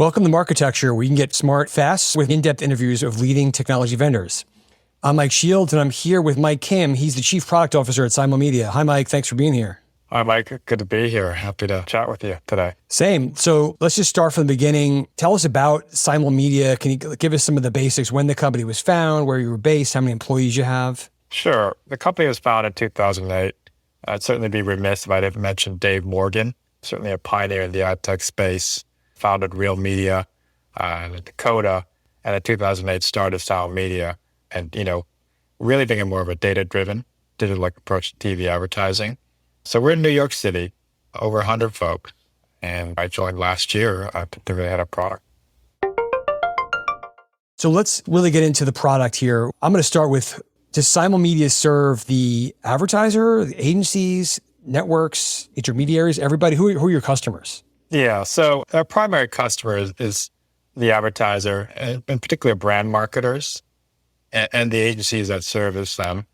Welcome to Marketecture, where you can get smart, fast, with in-depth interviews of leading technology vendors. I'm Mike Shields, and I'm here with Mike Kim. He's the Chief Product Officer at Simulmedia. Hi, Mike. Thanks for being here. Hi, Mike. Good to be here. Happy to chat with you today. Same. So let's just start from the beginning. Tell us about Simulmedia. Can you give us some of the basics, when the company was found, where you were based, how many employees you have? Sure. The company was founded in 2008. I'd certainly be remiss if I didn't mention Dave Morgan, certainly a pioneer in the ad tech space, founded Real Media in Dakota, and in 2008 started Simulmedia, and, really being more of a data-driven, digital-like approach to TV advertising. So we're in New York City, over 100 folks, and I joined last year to really head a product. So let's really get into the product here. I'm going to start with, does Simulmedia serve the advertiser, the agencies, networks, intermediaries, everybody? Who are your customers? Yeah, so our primary customer is the advertiser, and particularly brand marketers and the agencies that service them.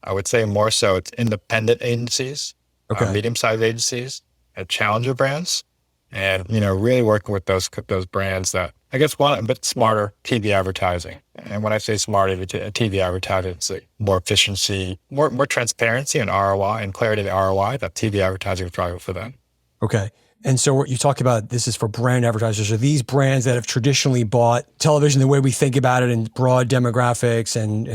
I would say more so it's independent agencies, medium-sized agencies, and challenger brands, and really working with those brands that I guess want a bit smarter TV advertising. And when I say smarter TV advertising, it's like more efficiency, more transparency and ROI and clarity of the ROI that TV advertising is driving for them. Okay. And so what you talked about, this is for brand advertisers. Are these brands that have traditionally bought television the way we think about it in broad demographics and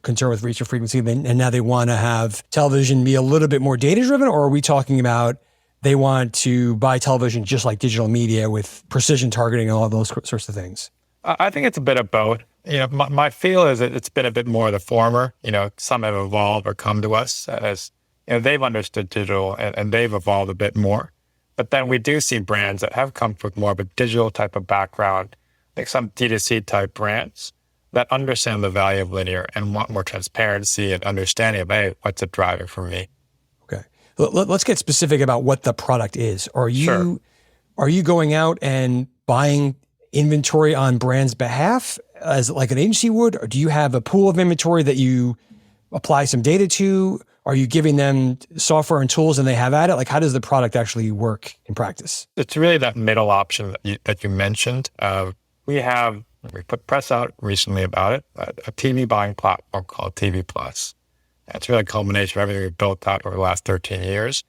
concerned with reach and frequency, and now they want to have television be a little bit more data-driven? Or are we talking about they want to buy television just like digital media with precision targeting and all those sorts of things? I think it's a bit of both. My feel is that it's been a bit more of the former. Some have evolved or come to us as they've understood digital and they've evolved a bit more. But then we do see brands that have come with more of a digital type of background, like some D2C type brands that understand the value of linear and want more transparency and understanding of, hey, what's a driver for me? Okay. Let's get specific about what the product is. Are you going out and buying inventory on brands' behalf as like an agency would? Or do you have a pool of inventory that you apply some data to? Are you giving them software and tools and they have at it? Like, how does the product actually work in practice? It's really that middle option that you mentioned. We put press out recently about it, a TV buying platform called TV Plus. It's really a culmination of everything we've built out over the last 13 years.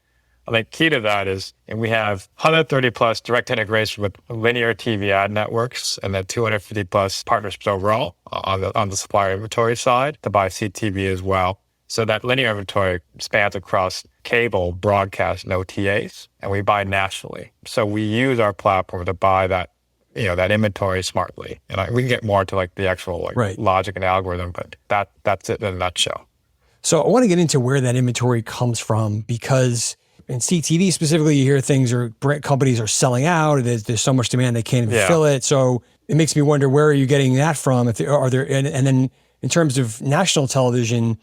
I think key to that is, and we have 130 plus direct integration with linear TV ad networks, and then 250 plus partnerships overall on the supplier inventory side to buy CTV as well. So that linear inventory spans across cable, broadcast, and OTAs, and we buy nationally. So we use our platform to buy that, that inventory smartly. And we can get more into like the actual logic and algorithm, but that's it in a nutshell. So I want to get into where that inventory comes from, because in CTV specifically, you hear things or companies are selling out. There's so much demand they can't even fill it. So it makes me wonder, where are you getting that from? And then in terms of national television,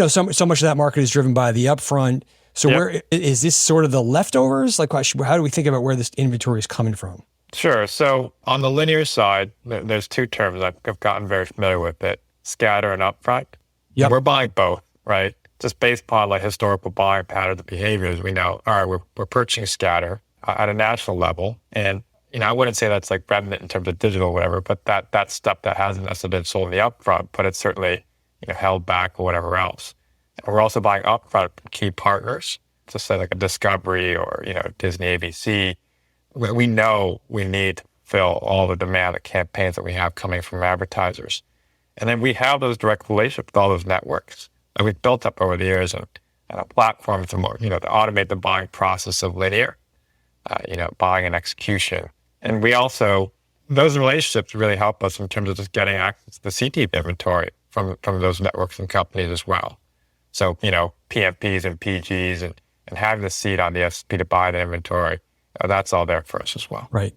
so much of that market is driven by the upfront. So where is this sort of the leftovers? Like, how do we think about where this inventory is coming from? Sure. So on the linear side, there's two terms I've gotten very familiar with it: scatter and upfront. Yep. We're buying both, right? Just based upon like historical buying patterns and behaviors, we know, all right, we're purchasing scatter at a national level. And, I wouldn't say that's like remnant in terms of digital or whatever, but that's stuff that hasn't necessarily been sold in the upfront, but it's certainly held back or whatever else. And we're also buying upfront from key partners, just say like a Discovery or, Disney, ABC. We know we need to fill all the demand, the campaigns that we have coming from advertisers. And then we have those direct relationships with all those networks that we've built up over the years and a platform to more, to automate the buying process of linear, buying and execution. And we also, those relationships really help us in terms of just getting access to the CTV inventory from those networks and companies as well. So, PMPs and PGs and having the seat on the SSP to buy the inventory, that's all there for us as well. Right.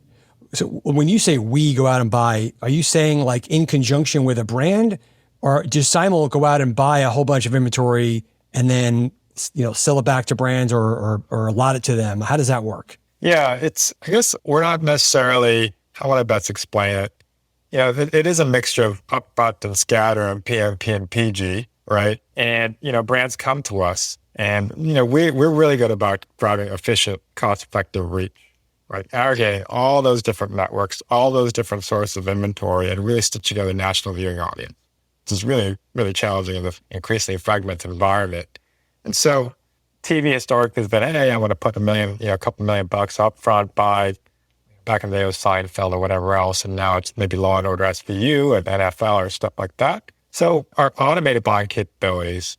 So when you say we go out and buy, are you saying like in conjunction with a brand, or does Simul go out and buy a whole bunch of inventory and then, sell it back to brands or allot it to them? How does that work? Yeah, I guess we're not necessarily, how would I best explain it? It is a mixture of upfront and scatter and PMP and PG, right? And, brands come to us and, we're really good about driving efficient, cost-effective reach. right? Aggregating all those different networks, all those different sources of inventory, and really stitching together a national viewing audience. This is really, really challenging in this increasingly fragmented environment. And so TV historically has been, hey, I want to put a couple million bucks up front, buy, back in the day it was Seinfeld or whatever else, and now it's maybe Law and Order SVU and NFL or stuff like that. So our automated buying capabilities,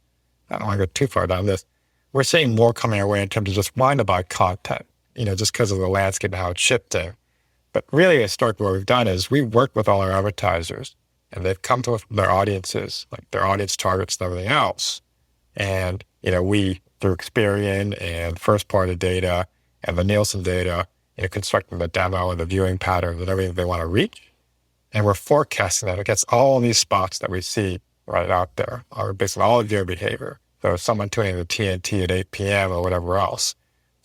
I don't want to go too far down this, we're seeing more coming our way in terms of just wanting to buy content, just because of the landscape and how it's shifting. But really, historically, what we've done is we've worked with all our advertisers, and they've come to us with their audiences, like their audience targets and everything else. And, we, through Experian and first-party data and the Nielsen data, constructing the demo and the viewing patterns and everything they want to reach. And we're forecasting that against all these spots that we see right out there, are based on all of your behavior. So someone tuning to TNT at 8 p.m. or whatever else,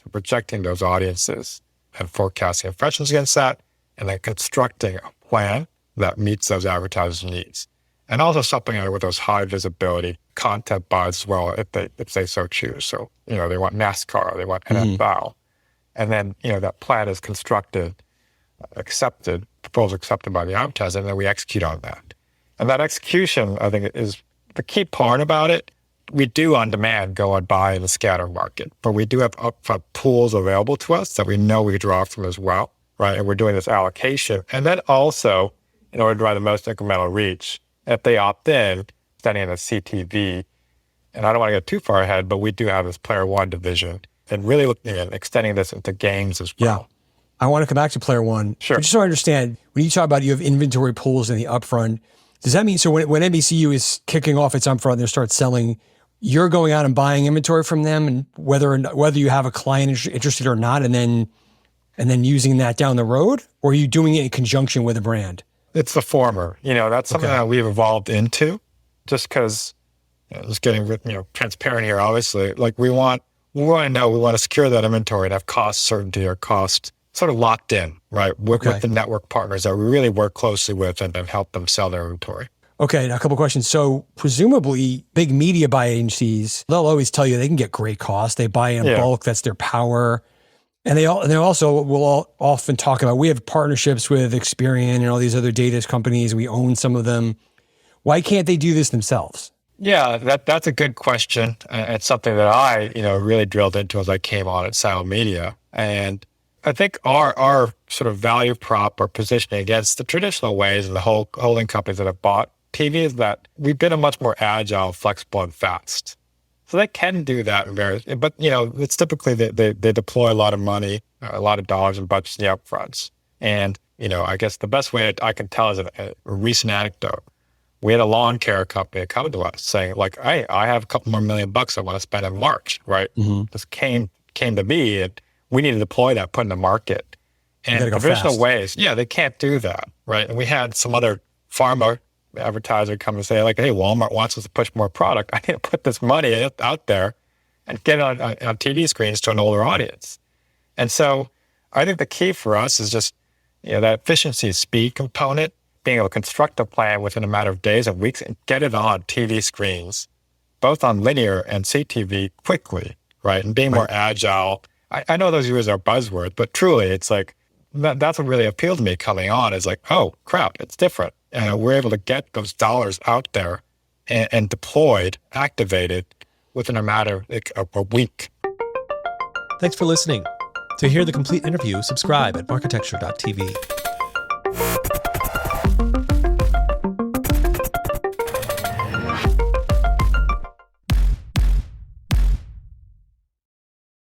so projecting those audiences and forecasting impressions against that, and then constructing a plan that meets those advertisers' needs. And also supplementing it with those high visibility content buys as well, if they so choose. So, they want NASCAR, they want NFL. And then, that plan is constructed, proposal accepted by the advertiser, and then we execute on that. And that execution, I think, is the key part about it. We do on demand go and buy in the scatter market, but we do have upfront pools available to us that we know we draw from as well, right? And we're doing this allocation. And then also, in order to drive the most incremental reach, if they opt in, sending in a CTV, and I don't want to get too far ahead, but we do have this Player One division, and really looking at extending this into games as well. Yeah. I want to come back to Player One. Sure. But just so I understand, when you talk about you have inventory pools in the upfront, does that mean, so when NBCU is kicking off its upfront, they start selling, you're going out and buying inventory from them, and whether you have a client interested or not, and then using that down the road, or are you doing it in conjunction with a brand? It's the former. That's something that we've evolved into, just because, just getting transparent here, obviously, like we want to secure that inventory and have cost certainty or cost sort of locked in, right? With the network partners that we really work closely with and then help them sell their inventory. Okay, now a couple of questions. So presumably big media buy agencies, they'll always tell you they can get great costs. They buy in bulk, that's their power. And they also will often talk about, we have partnerships with Experian and all these other data companies. We own some of them. Why can't they do this themselves? Yeah, that's a good question. It's something that I, really drilled into as I came on at Simulmedia. And I think our sort of value prop or positioning against the traditional ways and the holding companies that have bought TV is that we've been a much more agile, flexible, and fast. So they can do that but it's typically they deploy a lot of money, a lot of dollars and budgets in the upfronts. And, I guess the best way I can tell is a recent anecdote. We had a lawn care company come to us saying, like, hey, I have a couple more $1 million I want to spend in March, right? Mm-hmm. This came to me, and we need to deploy that, put in the market. And traditional ways, they can't do that, right? And we had some other pharma advertiser come and say, like, hey, Walmart wants us to push more product. I need to put this money out there and get it on TV screens to an older audience. And so I think the key for us is just, that efficiency, speed component, being able to construct a plan within a matter of days and weeks and get it on TV screens, both on linear and CTV quickly, right? And being more agile. I know those words are buzzwords, but truly it's like, that's what really appealed to me coming on is like, oh, crap, it's different. And we're able to get those dollars out there and deployed, activated within a matter of a week. Thanks for listening. To hear the complete interview, subscribe at marketecture.tv.